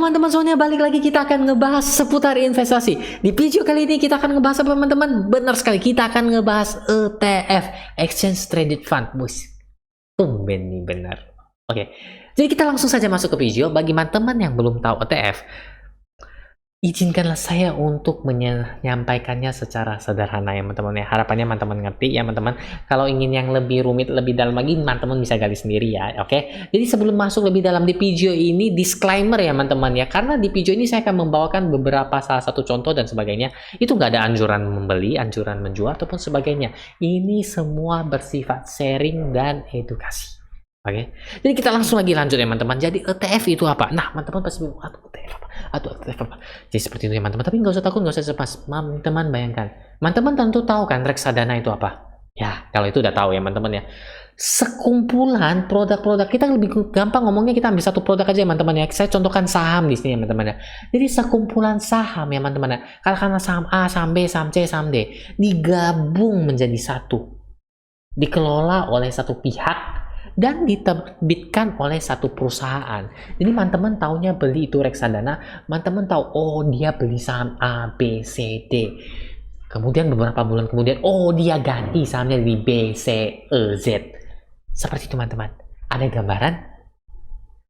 teman-teman, soalnya balik lagi kita akan ngebahas seputar investasi. Di video kali ini kita akan ngebahas apa teman-teman? Benar sekali, kita akan ngebahas ETF, Exchange Traded Fund. Bus, tumben nih benar. Oke, jadi kita langsung saja masuk ke video. Bagi teman-teman yang belum tahu ETF, izinkanlah saya untuk menyampaikannya secara sederhana ya teman-teman ya. Harapannya teman-teman ngerti ya teman-teman. Kalau ingin yang lebih rumit, lebih dalam lagi, teman-teman bisa gali sendiri ya. Oke. Jadi sebelum masuk lebih dalam di video ini, disclaimer ya teman-teman ya. Karena di video ini saya akan membawakan beberapa salah satu contoh dan sebagainya. Itu nggak ada anjuran membeli, anjuran menjual ataupun sebagainya. Ini semua bersifat sharing dan edukasi. Oke, jadi kita langsung lagi lanjut ya teman-teman. Jadi ETF itu apa? Nah, teman-teman pasti bingung, aduh ETF apa? Aduh ETF apa? Jadi seperti itu ya teman-teman. Tapi nggak usah takut, nggak usah cemas. Teman-teman bayangkan, teman-teman tentu tahu kan reksadana itu apa? Ya, kalau itu udah tahu ya teman-teman ya. Sekumpulan produk-produk, kita lebih gampang ngomongnya, kita ambil satu produk aja ya teman-teman ya. Saya contohkan saham di sini ya teman-teman ya. Jadi sekumpulan saham ya teman-teman ya. Karena saham A, saham B, saham C, saham D digabung menjadi satu, dikelola oleh satu pihak dan diterbitkan oleh satu perusahaan. Jadi teman-teman taunya beli itu reksadana, teman-teman tahu oh dia beli saham A, B, C, D. Kemudian beberapa bulan kemudian oh dia ganti sahamnya di B, C, E, Z. Seperti itu teman-teman. Ada gambaran?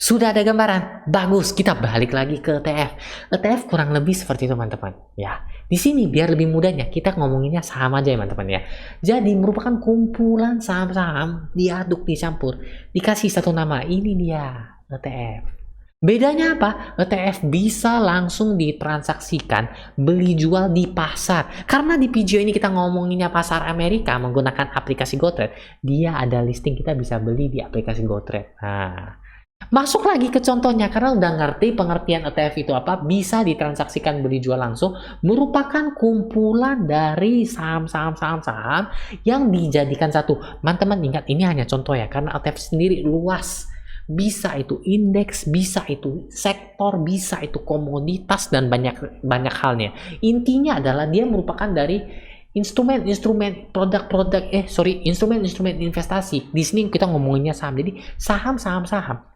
Sudah ada gambaran? Bagus, kita balik lagi ke ETF. ETF kurang lebih seperti itu teman-teman. Ya, di sini biar lebih mudahnya kita ngomonginnya saham aja ya teman-teman ya. Jadi merupakan kumpulan saham-saham diaduk, dicampur, dikasih satu nama. Ini dia ETF. Bedanya apa? ETF bisa langsung ditransaksikan, beli jual di pasar. Karena di video ini kita ngomonginnya pasar Amerika menggunakan aplikasi GoTrade. Dia ada listing, kita bisa beli di aplikasi GoTrade. Nah, masuk lagi ke contohnya, karena udah ngerti pengertian ETF itu apa, bisa ditransaksikan beli jual langsung, merupakan kumpulan dari saham-saham yang dijadikan satu. Teman-teman ingat, ini hanya contoh ya, karena ETF sendiri luas. Bisa itu indeks, bisa itu sektor, bisa itu komoditas, dan banyak halnya. Intinya adalah dia merupakan dari instrumen investasi. Di sini kita ngomonginnya saham. Jadi saham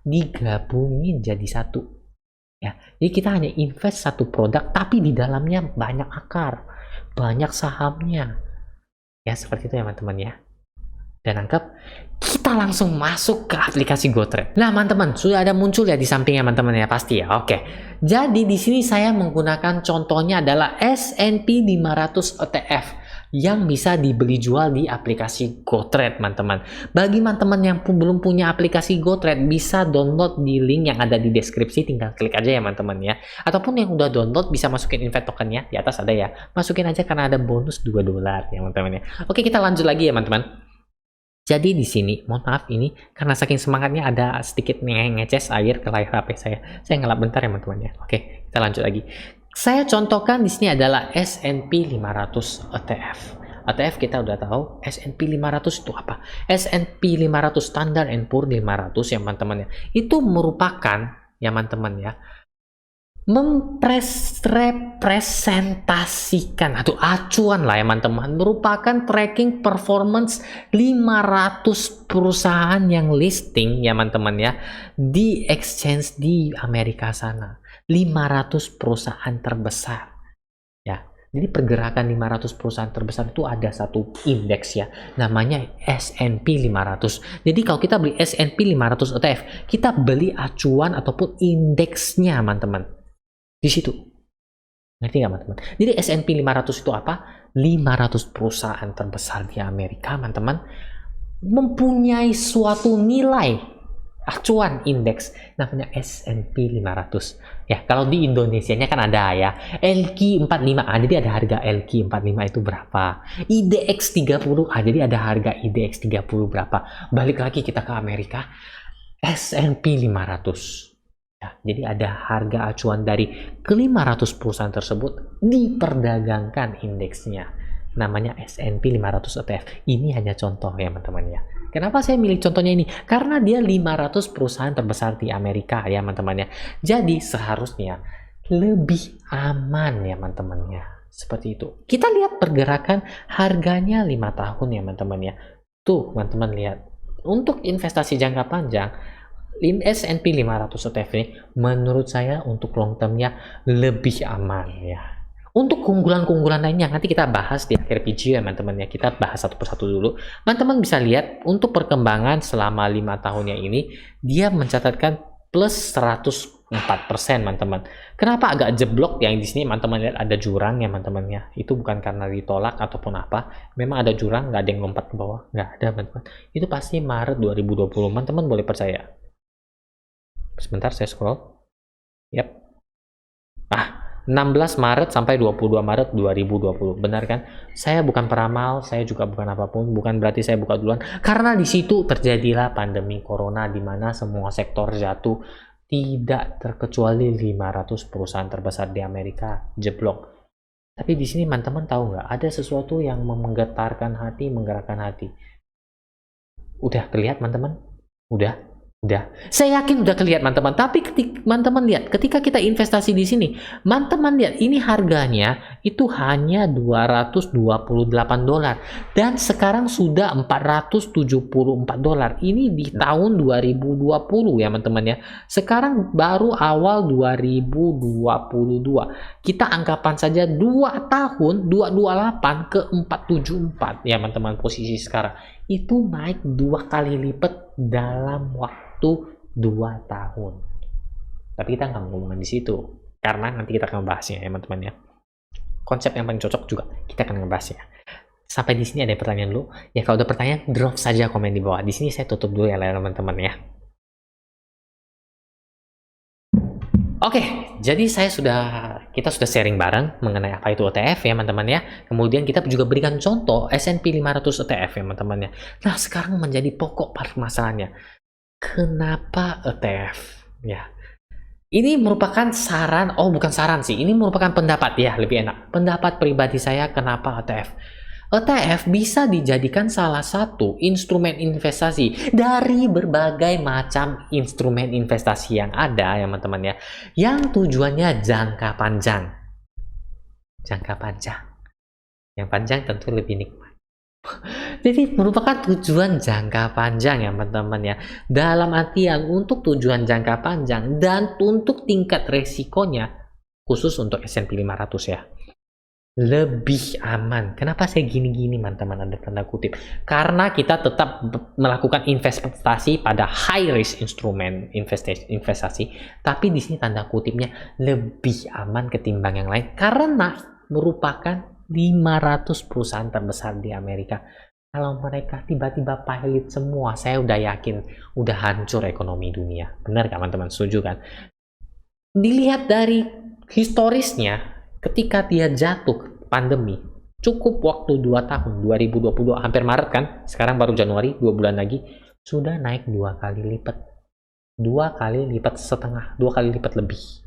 digabungin jadi satu. Ya, jadi kita hanya invest satu produk, tapi di dalamnya banyak akar, banyak sahamnya. Ya, seperti itu ya teman-teman ya. Dan anggap kita langsung masuk ke aplikasi GoTrade. Nah, teman-teman, sudah ada muncul ya di sampingnya teman-teman ya, pasti ya. Oke. Jadi di sini saya menggunakan contohnya adalah S&P 500 ETF yang bisa dibeli jual di aplikasi GoTrade, teman-teman. Bagi teman-teman yang belum punya aplikasi GoTrade, bisa download di link yang ada di deskripsi, tinggal klik aja ya teman-teman ya. Ataupun yang udah download bisa masukin invest tokennya, di atas ada ya. Masukin aja karena ada bonus $2 ya teman-teman ya. Oke, kita lanjut lagi ya teman-teman. Jadi di sini, mohon maaf ini karena saking semangatnya ada sedikit ngeces air ke layar HP saya. Saya ngelap bentar ya teman-teman ya. Oke, kita lanjut lagi. Saya contohkan di sini adalah S&P 500 ETF. ETF kita udah tahu, S&P 500 itu apa? S&P 500 Standard & Poor's 500 ya teman-teman ya. Itu merupakan ya teman-teman ya, representasikan atau acuan lah ya teman-teman, merupakan tracking performance 500 perusahaan yang listing ya teman-teman ya di exchange di Amerika sana. 500 perusahaan terbesar ya. Jadi pergerakan 500 perusahaan terbesar itu ada satu indeks ya, namanya S&P 500. Jadi kalau kita beli S&P 500 ETF, kita beli acuan ataupun indeksnya teman-teman. Di situ. Ngerti nggak teman-teman? Jadi S&P 500 itu apa? 500 perusahaan terbesar di Amerika, teman-teman, mempunyai suatu nilai acuan indeks namanya S&P 500. Ya, kalau di Indonesianya kan ada ya, LQ45. Jadi ada harga LQ45 itu berapa? IDX 30. Jadi ada harga IDX 30 berapa? Balik lagi kita ke Amerika, S&P 500. Ya, jadi ada harga acuan dari ke-500 perusahaan tersebut, diperdagangkan indeksnya. Namanya S&P 500 ETF. Ini hanya contoh ya teman-teman ya. Kenapa saya milih contohnya ini? Karena dia 500 perusahaan terbesar di Amerika ya teman-teman ya. Jadi seharusnya lebih aman ya teman-teman ya. Seperti itu. Kita lihat pergerakan harganya 5 tahun ya teman-teman ya. Tuh teman-teman lihat. Untuk investasi jangka panjang, S&P 500 ETF ini menurut saya untuk long termnya lebih aman ya. Untuk keunggulan-keunggulan lainnya nanti kita bahas di akhir video ya teman-teman ya. Kita bahas satu persatu dulu. Teman-teman bisa lihat untuk perkembangan selama 5 tahunnya ini dia mencatatkan plus 104% teman-teman. Kenapa agak jeblok yang di sini teman-teman lihat ada jurang ya teman-teman ya. Itu bukan karena ditolak ataupun apa. Memang ada jurang, nggak ada yang lompat ke bawah, nggak ada teman-teman. Itu pasti Maret 2020 teman-teman boleh percaya. Sebentar saya scroll. Yap. 16 Maret sampai 22 Maret 2020. Benar kan? Saya bukan peramal, saya juga bukan apapun, bukan berarti saya buka duluan. Karena di situ terjadilah pandemi corona di mana semua sektor jatuh, tidak terkecuali 500 perusahaan terbesar di Amerika jeblok. Tapi di sini teman-teman tahu nggak? Ada sesuatu yang menggetarkan hati, menggerakkan hati. Udah kelihatan teman-teman? Udah. Saya yakin udah kelihatan teman-teman. Tapi teman-teman lihat, ketika kita investasi di sini, teman-teman lihat ini harganya itu hanya $228 dan sekarang sudah $474. Ini di tahun 2020 ya teman-teman ya. Sekarang baru awal 2022. Kita anggapan saja 2 tahun 228 ke 474 ya teman-teman posisi sekarang. Itu naik 2 kali lipat dalam waktu 2 tahun. Tapi kita nggak ngomongin di situ karena nanti kita akan membahasnya ya teman-teman ya. Konsep yang paling cocok juga kita akan membahasnya. Sampai di sini ada pertanyaan dulu. Ya kalau ada pertanyaan drop saja komen di bawah. Di sini saya tutup dulu ya teman-teman ya. Oke, jadi kita sudah sharing bareng mengenai apa itu ETF ya teman-teman ya. Kemudian kita juga berikan contoh S&P 500 ETF ya teman-teman ya. Nah sekarang menjadi pokok permasalahannya. Kenapa ETF? Ya, ini merupakan saran, bukan saran sih, ini merupakan pendapat ya, lebih enak. Pendapat pribadi saya kenapa ETF? ETF bisa dijadikan salah satu instrumen investasi dari berbagai macam instrumen investasi yang ada ya teman-teman ya, yang tujuannya jangka panjang. Yang panjang tentu lebih nikmat. Jadi merupakan tujuan jangka panjang ya teman-teman ya. Dalam artian untuk tujuan jangka panjang dan untuk tingkat resikonya khusus untuk S&P 500 ya. Lebih aman. Kenapa saya gini-gini teman-teman, ada tanda kutip? Karena kita tetap melakukan investasi pada high risk instrumen investasi, tapi di sini tanda kutipnya lebih aman ketimbang yang lain karena merupakan 500 perusahaan terbesar di Amerika. Kalau mereka tiba-tiba pahit semua, saya udah yakin udah hancur ekonomi dunia. Benar kan teman-teman? Setuju kan? Dilihat dari historisnya, ketika dia jatuh pandemi, cukup waktu 2 tahun, 2020 hampir Maret kan? Sekarang baru Januari, 2 bulan lagi, sudah naik 2 kali lipat. 2 kali lipat setengah, 2 kali lipat lebih.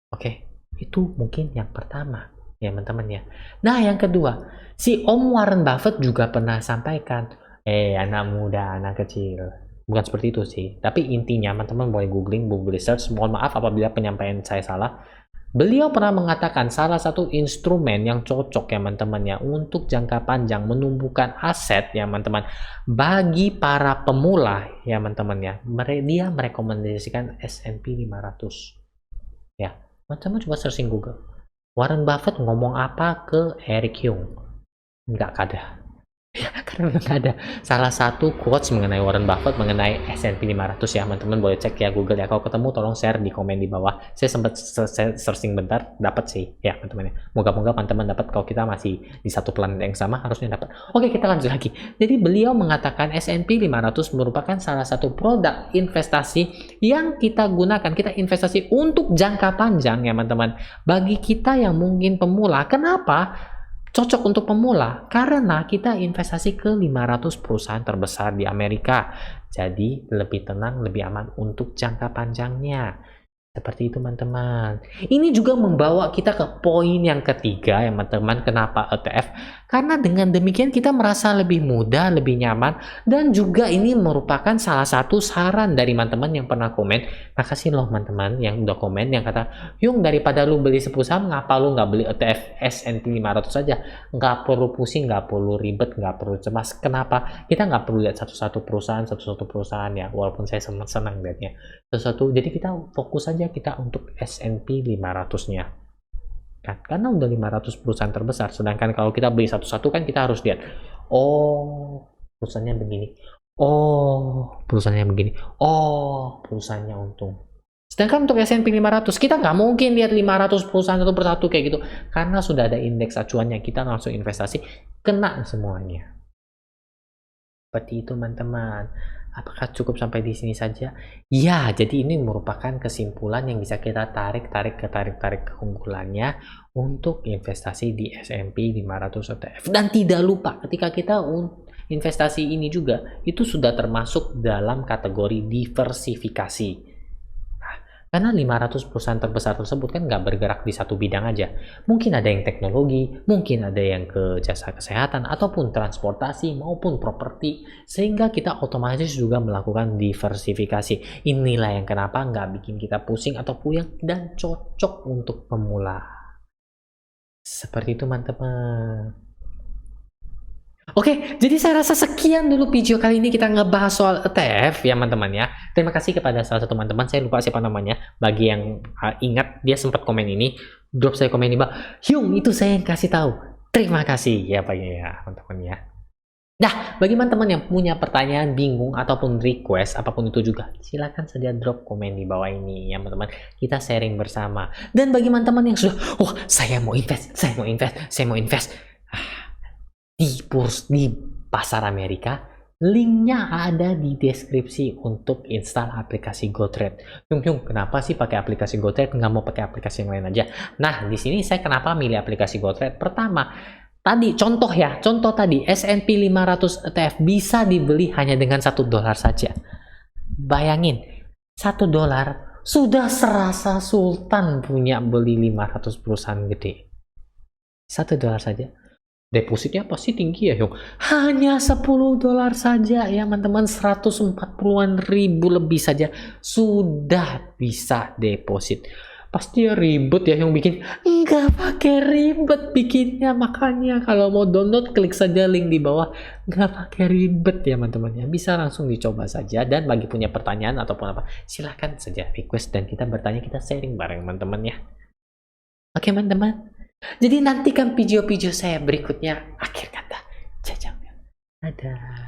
Oke, itu mungkin yang pertama. Ya teman-teman ya. Nah yang kedua, si Om Warren Buffett juga pernah sampaikan, anak muda, anak kecil, bukan seperti itu sih, tapi intinya teman-teman boleh googling, Google research, mohon maaf apabila penyampaian saya salah. Beliau pernah mengatakan salah satu instrumen yang cocok ya teman-teman ya untuk jangka panjang menumbuhkan aset ya teman-teman bagi para pemula ya teman-teman ya, dia merekomendasikan S&P 500 ya. Teman-teman coba searching Google, Warren Buffett ngomong apa ke Eric Yung? Nggak ada. Ya, karena memang ada salah satu quotes mengenai Warren Buffett mengenai S&P 500 ya teman-teman, boleh cek ya Google ya. Kalau ketemu tolong share di komen di bawah. Saya sempat searching bentar, dapat sih ya teman-teman ya. Moga-moga teman-teman dapat. Kalau kita masih di satu planet yang sama harusnya dapat. Oke, kita lanjut lagi. Jadi beliau mengatakan S&P 500 merupakan salah satu produk investasi yang kita gunakan, kita investasi untuk jangka panjang ya teman-teman. Bagi kita yang mungkin pemula, kenapa cocok untuk pemula? Karena kita investasi ke 500 perusahaan terbesar di Amerika. Jadi lebih tenang, lebih aman untuk jangka panjangnya. Seperti itu teman-teman. Ini juga membawa kita ke poin yang ketiga ya teman-teman. Kenapa ETF? Karena dengan demikian kita merasa lebih mudah, lebih nyaman. Dan juga ini merupakan salah satu saran dari teman-teman yang pernah komen. Makasih loh teman-teman yang udah komen yang kata, Yung daripada lu beli 10 saham, ngapa lu nggak beli ETF S&P 500 saja? Nggak perlu pusing, nggak perlu ribet, nggak perlu cemas. Kenapa? Kita nggak perlu lihat satu-satu perusahaan ya. Walaupun saya senang lihatnya. Jadi kita fokus saja kita untuk S&P 500-nya. Kan? Karena udah 500 perusahaan terbesar. Sedangkan kalau kita beli satu-satu kan kita harus lihat, oh perusahaannya begini, oh perusahaannya begini, oh perusahaannya untung. Sedangkan untuk S&P 500 kita nggak mungkin lihat 500 perusahaan satu persatu kayak gitu. Karena sudah ada indeks acuannya, kita langsung investasi, kena semuanya. Seperti itu teman-teman. Apakah cukup sampai di sini saja? Ya, jadi ini merupakan kesimpulan yang bisa kita tarik keunggulannya untuk investasi di S&P 500 ETF. Dan tidak lupa ketika kita investasi ini juga itu sudah termasuk dalam kategori diversifikasi. Karena 500 perusahaan terbesar tersebut kan nggak bergerak di satu bidang aja. Mungkin ada yang teknologi, mungkin ada yang ke jasa kesehatan, ataupun transportasi, maupun properti. Sehingga kita otomatis juga melakukan diversifikasi. Inilah yang kenapa nggak bikin kita pusing atau puyeng dan cocok untuk pemula. Seperti itu teman-teman. Oke, jadi saya rasa sekian dulu video kali ini kita ngebahas soal ETF ya teman-teman ya. Terima kasih kepada salah satu teman-teman, saya lupa siapa namanya. Bagi yang ingat, dia sempat komen ini, drop saya komen ini, Mbak. Yung, itu saya yang kasih tahu. Terima kasih ya Pak ya teman-teman ya. Nah, bagi teman-teman yang punya pertanyaan, bingung, ataupun request, apapun itu juga, silakan saja drop komen di bawah ini ya teman-teman. Kita sharing bersama. Dan bagi teman-teman yang sudah, saya mau invest. Di pasar Amerika, linknya ada di deskripsi untuk install aplikasi GoTrade. Yung, kenapa sih pakai aplikasi GoTrade? Nggak mau pakai aplikasi yang lain aja? Nah, di sini saya kenapa milih aplikasi GoTrade? Pertama, tadi contoh tadi S&P 500 ETF bisa dibeli hanya dengan $1 saja. Bayangin, $1 sudah serasa sultan punya beli 500 perusahaan gede. $1 saja. Depositnya pasti tinggi ya, Yung. Hanya $10 saja ya, teman-teman. 140-an ribu lebih saja sudah bisa deposit. Pasti ya ribet ya yang bikin. Nggak pakai ribet bikinnya. Makanya kalau mau download, klik saja link di bawah. Nggak pakai ribet ya teman-teman ya. Bisa langsung dicoba saja. Dan bagi punya pertanyaan ataupun apa, silahkan saja request dan kita bertanya, kita sharing bareng teman-teman ya. Oke teman-teman. Jadi nantikan video-video saya berikutnya. Akhir kata, jajang. Dadah.